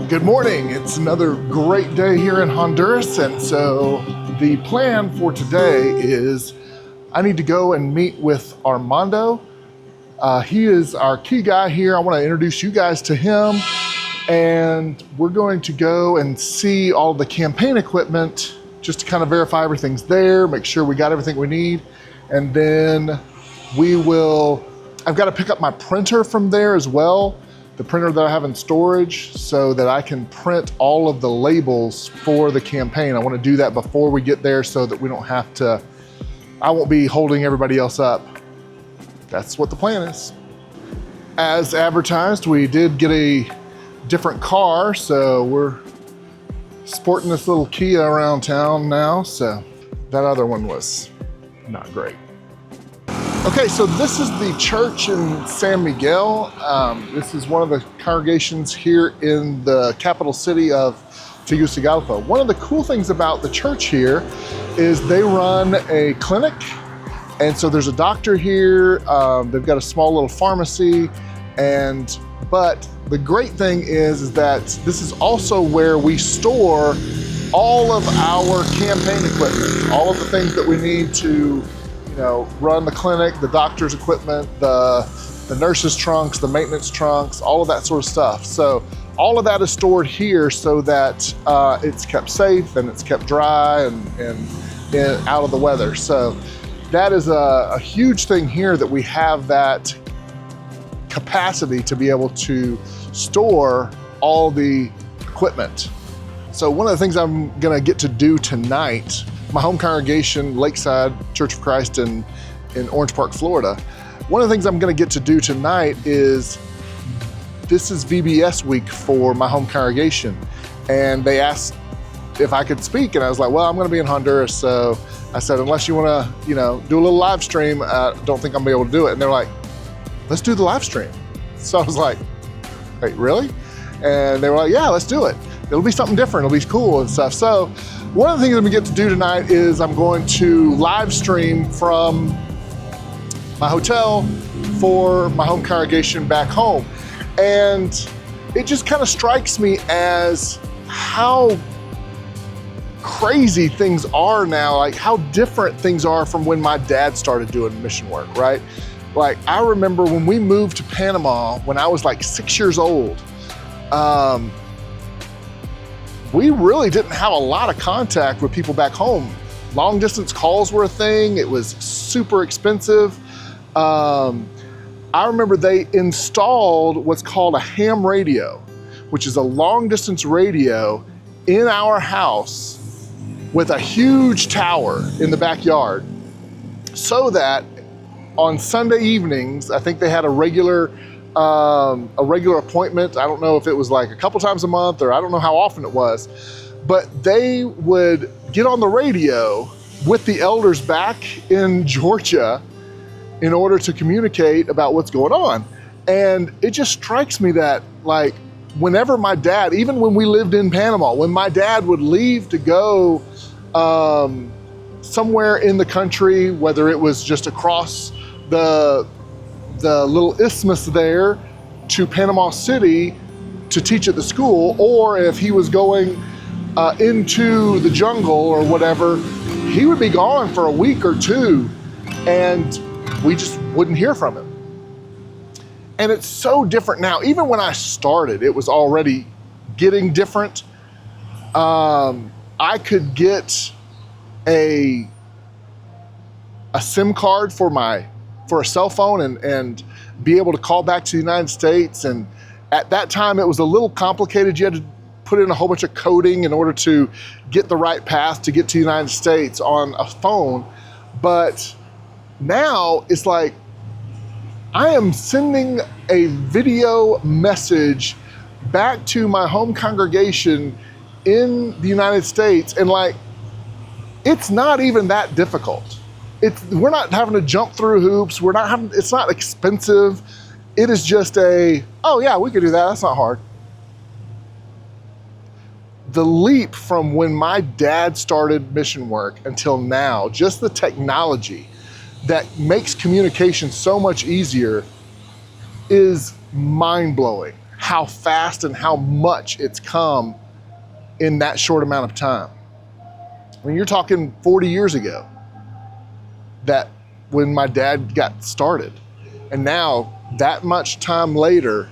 Good morning. It's another great day here in Honduras, and so the plan for today is I need to go and meet with Armando. He is our key guy here. I want to introduce you guys to him, and we're going to go and see all the campaign equipment just to kind of verify everything's there, make sure we got everything we need, and then I've got to pick up my printer from there as well, the printer that I have in storage, so that I can print all of the labels for the campaign. I want to do that before we get there so that we don't have to, I won't be holding everybody else up. That's what the plan is. As advertised, we did get a different car, so we're sporting this little Kia around town now, so that other one was not great. Okay, so this is the church in San Miguel. This is one of the congregations here in the capital city of Tegucigalpa. One of the cool things about the church here is they run a clinic, and so there's a doctor here. They've got a small little pharmacy, but the great thing is that this is also where we store all of our campaign equipment, all of the things that we need to run the clinic, the doctor's equipment, the nurse's trunks, the maintenance trunks, all of that sort of stuff. So all of that is stored here so that it's kept safe and it's kept dry and out of the weather. So that is a huge thing here, that we have that capacity to be able to store all the equipment. So one of the things I'm gonna get to do tonight, my home congregation, Lakeside Church of Christ in Orange Park, Florida. One of the things I'm gonna get to do tonight is, this is VBS week for my home congregation. And they asked if I could speak, and I was like, well, I'm gonna be in Honduras, so I said, unless you wanna do a little live stream, I don't think I'm gonna be able to do it. And they're like, let's do the live stream. So I was like, wait, really? And they were like, yeah, let's do it. It'll be something different, it'll be cool and stuff. So one of the things that we get to do tonight is I'm going to live stream from my hotel for my home congregation back home. And it just kind of strikes me as how crazy things are now, like how different things are from when my dad started doing mission work, right? Like I remember when we moved to Panama when I was like 6 years old, we really didn't have a lot of contact with people back home. Long distance calls were a thing. It was super expensive. I remember they installed what's called a ham radio, which is a long distance radio in our house with a huge tower in the backyard, so that on Sunday evenings, I think they had a regular appointment. I don't know if it was like a couple times a month, or I don't know how often it was, but they would get on the radio with the elders back in Georgia in order to communicate about what's going on. And it just strikes me that, like, whenever my dad, even when we lived in Panama, when my dad would leave to go somewhere in the country, whether it was just across the little isthmus there to Panama City to teach at the school, or if he was going into the jungle or whatever, he would be gone for a week or two, and we just wouldn't hear from him. And it's so different now. Even when I started, it was already getting different. I could get a SIM card for a cell phone and be able to call back to the United States. And at that time, it was a little complicated. You had to put in a whole bunch of coding in order to get the right path to get to the United States on a phone. But now it's like, I am sending a video message back to my home congregation in the United States, and like, it's not even that difficult. We're not having to jump through hoops. It's not expensive. It is just oh yeah, we could do that. That's not hard. The leap from when my dad started mission work until now, just the technology that makes communication so much easier, is mind-blowing. how fast and how much it's come in that short amount of time. I mean, you're talking 40 years ago that when my dad got started. And now that much time later,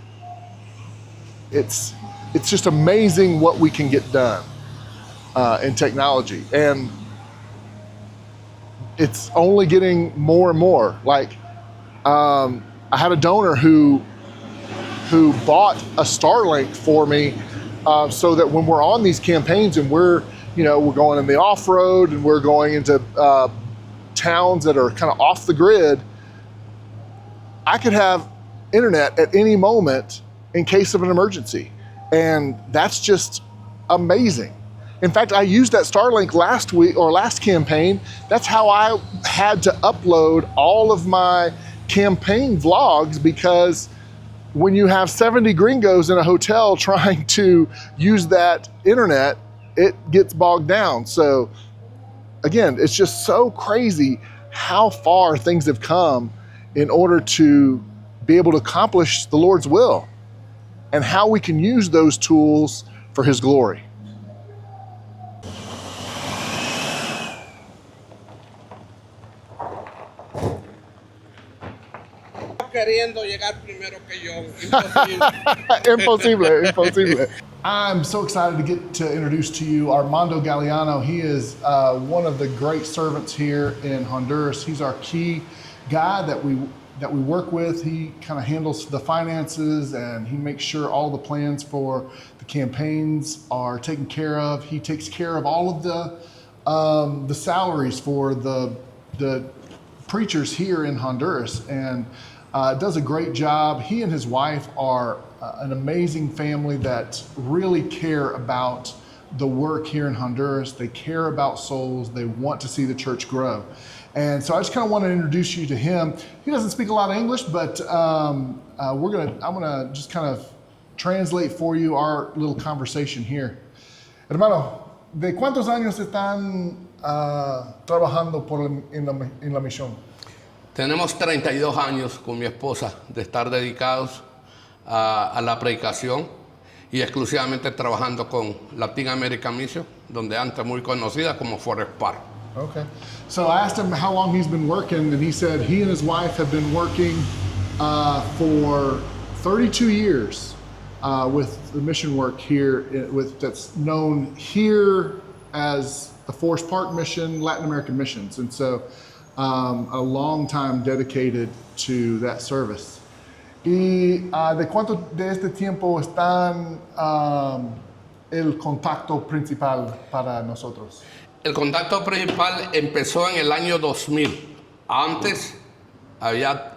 it's just amazing what we can get done in technology. And it's only getting more and more. Like, I had a donor who bought a Starlink for me so that when we're on these campaigns and we're going in the off-road and we're going into towns that are kind of off the grid, I could have internet at any moment in case of an emergency. And that's just amazing. In fact, I used that Starlink last week or last campaign. That's how I had to upload all of my campaign vlogs, because when you have 70 gringos in a hotel trying to use that internet, it gets bogged down. So again, it's just so crazy how far things have come in order to be able to accomplish the Lord's will and how we can use those tools for His glory. Queriendo llegar primero que yo. Imposible. I'm so excited to get to introduce to you Armando Galleano. He is one of the great servants here in Honduras. He's our key guy that we work with. He kind of handles the finances and he makes sure all the plans for the campaigns are taken care of. He takes care of all of the salaries for the preachers here in Honduras, and does a great job. He and his wife are an amazing family that really care about the work here in Honduras. They care about souls. They want to see the church grow. And so I just kind of want to introduce you to him. He doesn't speak a lot of English, but I'm gonna just kind of translate for you our little conversation here. Hermano, ¿de cuántos años están trabajando en la misión? Tenemos 32 años con mi esposa de estar dedicados a la predicación y exclusivamente trabajando con Latin American Mission, donde antes muy conocida como Forest Park. Okay. So I asked him how long he's been working, and he said he and his wife have been working for 32 years with the mission work here, that's known here as the Forest Park Mission, Latin American Missions. And so a long time dedicated to that service. ¿Y de cuánto de este tiempo están el contacto principal para nosotros? El contacto principal empezó en el año 2000. Antes había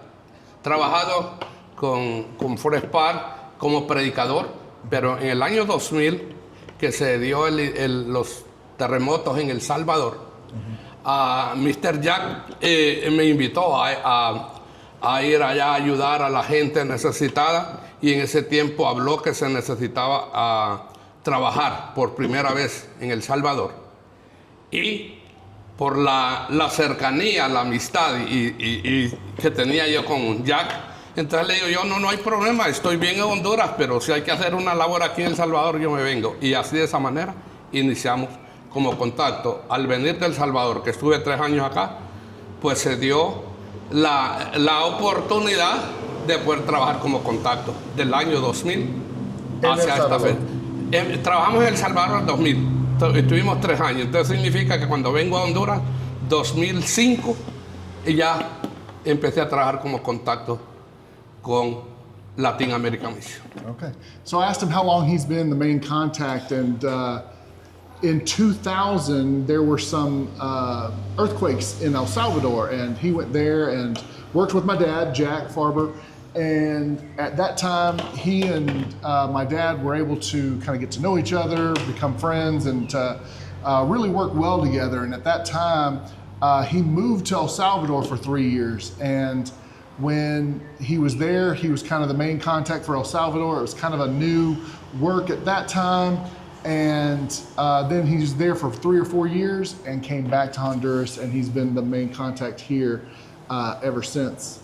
trabajado con Forest Park como predicador, pero en el año 2000, que se dio los terremotos en El Salvador, Mr. Jack me invitó a ir allá a ayudar a la gente necesitada, y en ese tiempo habló que se necesitaba trabajar por primera vez en El Salvador. Y por la cercanía, la amistad y que tenía yo con Jack, entonces le digo yo, no hay problema, estoy bien en Honduras, pero si hay que hacer una labor aquí en El Salvador, yo me vengo. Y así de esa manera iniciamos como contacto. Al venir de El Salvador, que estuve 3 años acá, pues se dio la oportunidad de poder trabajar como contacto del año 2000 hacia esta fecha. Trabajamos en El Salvador en 2000. Estuvimos 3 años, entonces significa que cuando vengo a Honduras, 2005, y ya empecé a trabajar como contacto con Latin American Mission. Okay, so I asked him how long he's been the main contact, and in 2000 there were some earthquakes in El Salvador, and he went there and worked with my dad, Jack Farber. And at that time, he and my dad were able to kind of get to know each other, become friends, and really work well together. And at that time, he moved to El Salvador for 3 years. And when he was there, he was kind of the main contact for El Salvador. It was kind of a new work at that time. And then he was there for 3 or 4 years and came back to Honduras, and he's been the main contact here ever since.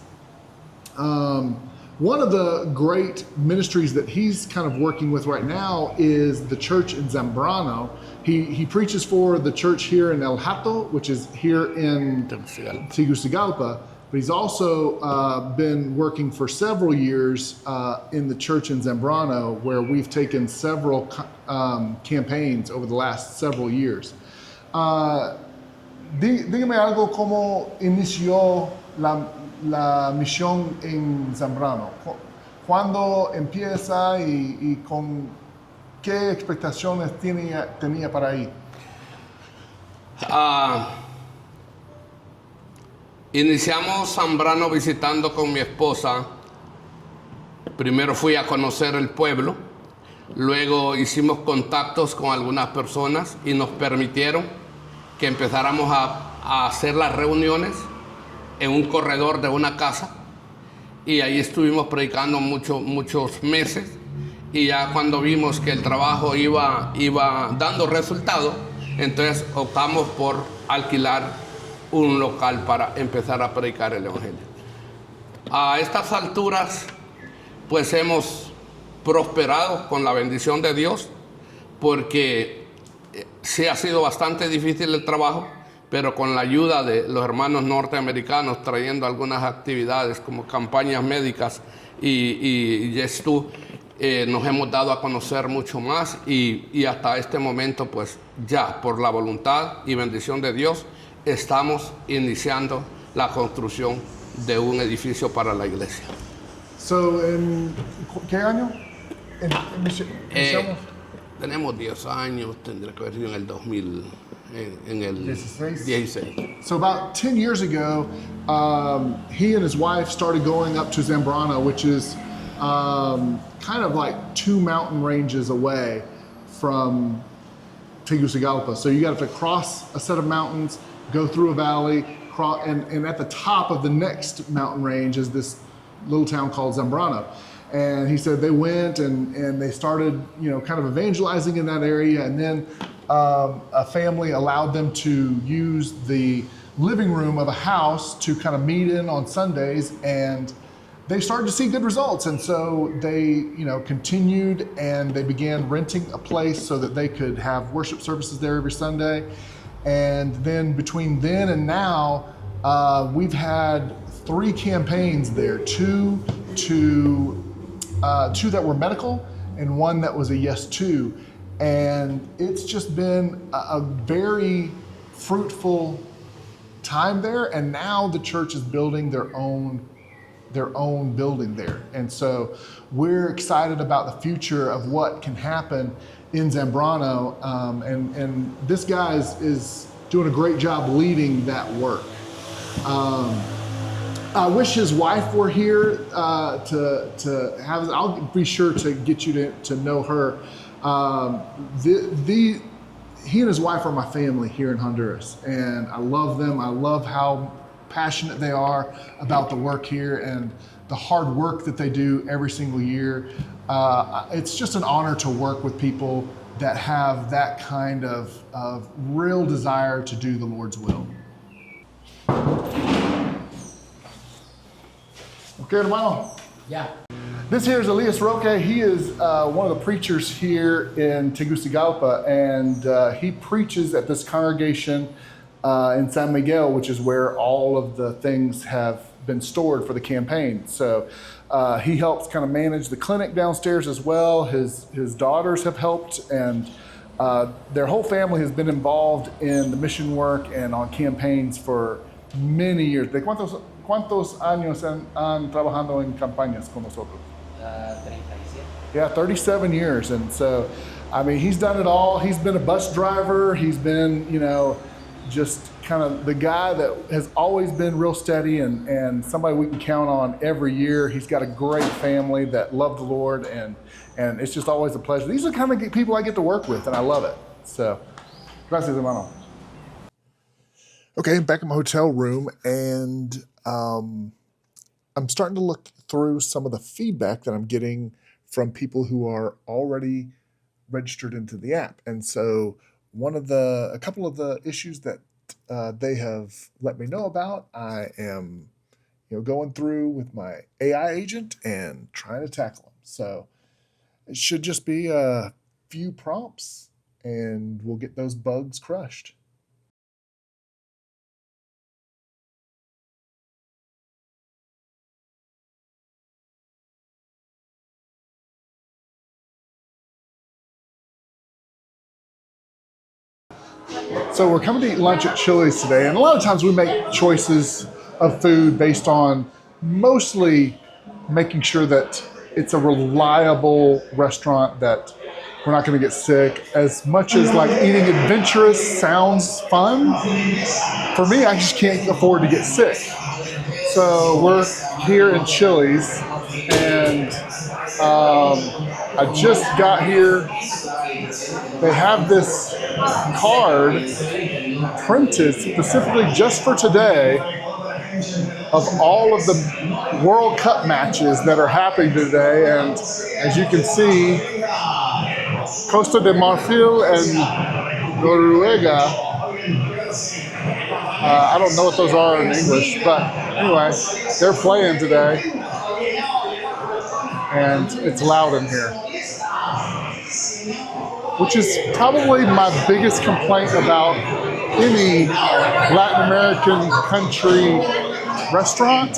One of the great ministries that he's kind of working with right now is the church in Zambrano. He preaches for the church here in El Hato, which is here in Tegucigalpa, but he's also been working for several years in the church in Zambrano, where we've taken several campaigns over the last several years. Dígame algo, ¿cómo inició la misión en Zambrano? ¿Cuándo empieza y con qué expectaciones tenía para ahí? Iniciamos Zambrano visitando con mi esposa. Primero fui a conocer el pueblo, luego hicimos contactos con algunas personas y nos permitieron que empezáramos a hacer las reuniones en un corredor de una casa, y ahí estuvimos predicando muchos meses, y ya cuando vimos que el trabajo iba dando resultado, entonces optamos por alquilar un local para empezar a predicar el evangelio. A estas alturas pues hemos prosperado con la bendición de Dios, porque sí ha sido bastante difícil el trabajo, pero con la ayuda de los hermanos norteamericanos trayendo algunas actividades como campañas médicas y Yes2, nos hemos dado a conocer mucho más, y hasta este momento pues ya por la voluntad y bendición de Dios estamos iniciando la construcción de un edificio para la iglesia. So, ¿en qué año iniciamos? Tenemos 10 años, tendría que haber sido en el 2000, en el 16. So about 10 years ago, he and his wife started going up to Zambrano, which is kind of like 2 mountain ranges away from Tegucigalpa. So you got to cross a set of mountains, go through a valley, and at the top of the next mountain range is this little town called Zambrano. And he said they went and they started, kind of evangelizing in that area. And then a family allowed them to use the living room of a house to kind of meet in on Sundays. And they started to see good results. And so they, continued, and they began renting a place so that they could have worship services there every Sunday. And then between then and now, we've had 3 campaigns there, two that were medical and one that was a Yes2. And it's just been a very fruitful time there. And now the church is building their own building there. And so we're excited about the future of what can happen in Zambrano. And this guy is doing a great job leading that work. I wish his wife were here to have. I'll be sure to get you to know her. He and his wife are my family here in Honduras, and I love them. I love how passionate they are about the work here and the hard work that they do every single year. It's just an honor to work with people that have that kind of real desire to do the Lord's will. Okay, hermano. Yeah. This here is Elias Roque. He is one of the preachers here in Tegucigalpa, and he preaches at this congregation in San Miguel, which is where all of the things have been stored for the campaign. So he helps kind of manage the clinic downstairs as well. His daughters have helped, and their whole family has been involved in the mission work and on campaigns for many years. ¿Cuántos años han trabajando en campañas con nosotros? 37. Yeah, 37 years. And so, I mean, he's done it all. He's been a bus driver. He's been, just kind of the guy that has always been real steady and somebody we can count on every year. He's got a great family that love the Lord, and it's just always a pleasure. These are the kind of people I get to work with, and I love it. So, gracias, hermano. Okay, back in my hotel room, and I'm starting to look through some of the feedback that I'm getting from people who are already registered into the app. And so a couple of the issues that they have let me know about, I am going through with my AI agent and trying to tackle them. So it should just be a few prompts and we'll get those bugs crushed. So we're coming to eat lunch at Chili's today, and a lot of times we make choices of food based on mostly making sure that it's a reliable restaurant, that we're not going to get sick. As much as like eating adventurous sounds fun, for me, I just can't afford to get sick. So we're here in Chili's, and I just got here. They have this card printed specifically just for today of all of the World Cup matches that are happening today. And as you can see, Costa de Marfil and Noruega, I don't know what those are in English, but anyway, they're playing today. And it's loud in here, which is probably my biggest complaint about any Latin American country restaurant, is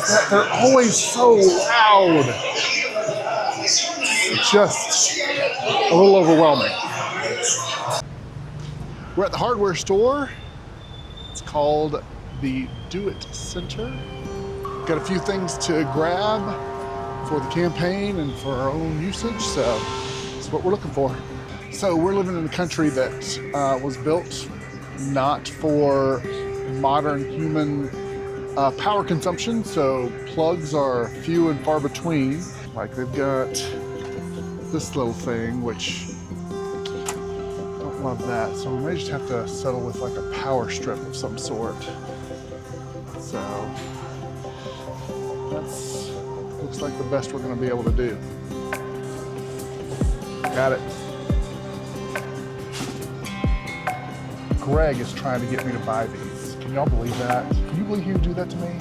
that they're always so loud. It's just a little overwhelming. We're at the hardware store. It's called the Do It Center. Got a few things to grab for the campaign and for our own usage, so that's what we're looking for. So we're living in a country that was built not for modern human power consumption, so plugs are few and far between. Like they've got this little thing, which don't love that, so we may just have to settle with like a power strip of some sort. So that's looks like the best we're going to be able to do. Got it. Greg is trying to get me to buy these. Can y'all believe that? Can you believe he would do that to me?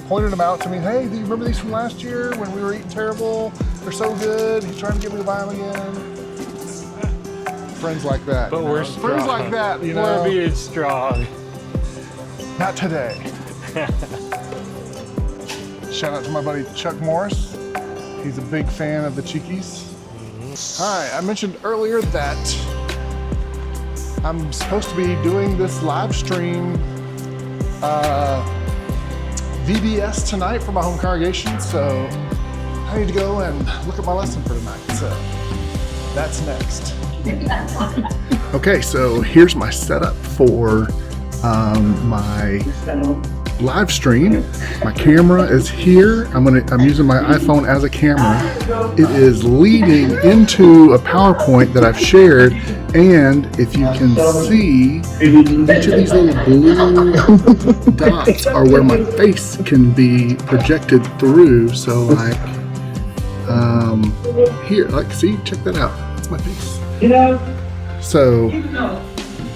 Pointed them out to me. Hey, do you remember these from last year when we were eating terrible? They're so good. He's trying to get me to buy them again. Friends like that. But we're strong. Friends like that, you know. We're being strong. Not today. Shout out to my buddy Chuck Morris. He's a big fan of the Cheekies. Hi, I mentioned earlier that I'm supposed to be doing this live stream VBS tonight for my home congregation, so I need to go and look at my lesson for tonight. So that's next. Okay, so here's my setup for my live stream. My camera is here. I'm using my iPhone as a camera. It is leading into a PowerPoint that I've shared, and if you can see, each of these little blue dots are where my face can be projected through. So like here, like see, check that out. That's my face. So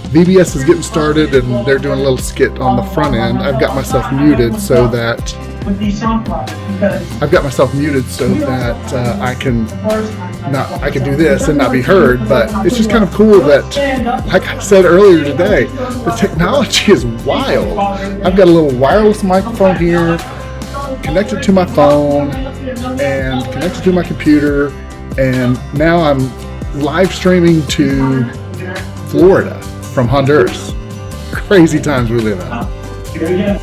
VBS is getting started and they're doing a little skit on the front end. I've got myself muted so that I can do this and not be heard. But it's just kind of cool that, like I said earlier today, the technology is wild. I've got a little wireless microphone here, connected to my phone and connected to my computer, and now I'm live streaming to Florida from Honduras. Crazy times we live in.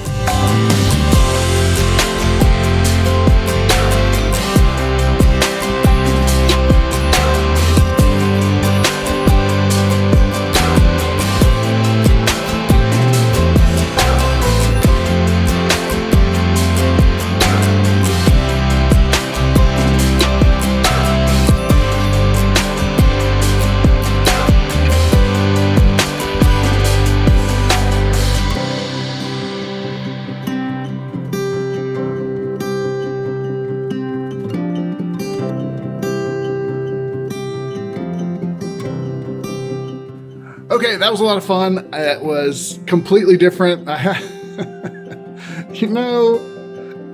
Okay, that was a lot of fun. It was completely different. You know,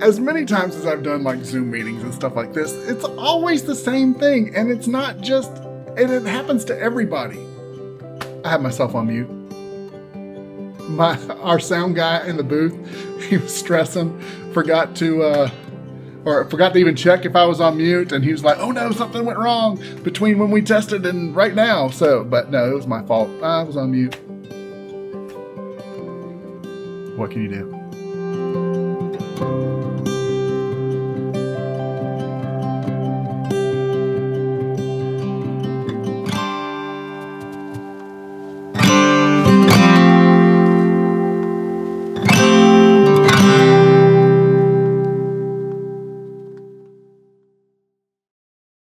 as many times as I've done like Zoom meetings and stuff like this, it's always the same thing. And it's not just, and it happens to everybody. I have myself on mute. Our sound guy in the booth, he was stressing, forgot to even check if I was on mute, and he was like, "Oh no, something went wrong between when we tested and right now." So, but no, it was my fault. I was on mute. What can you do?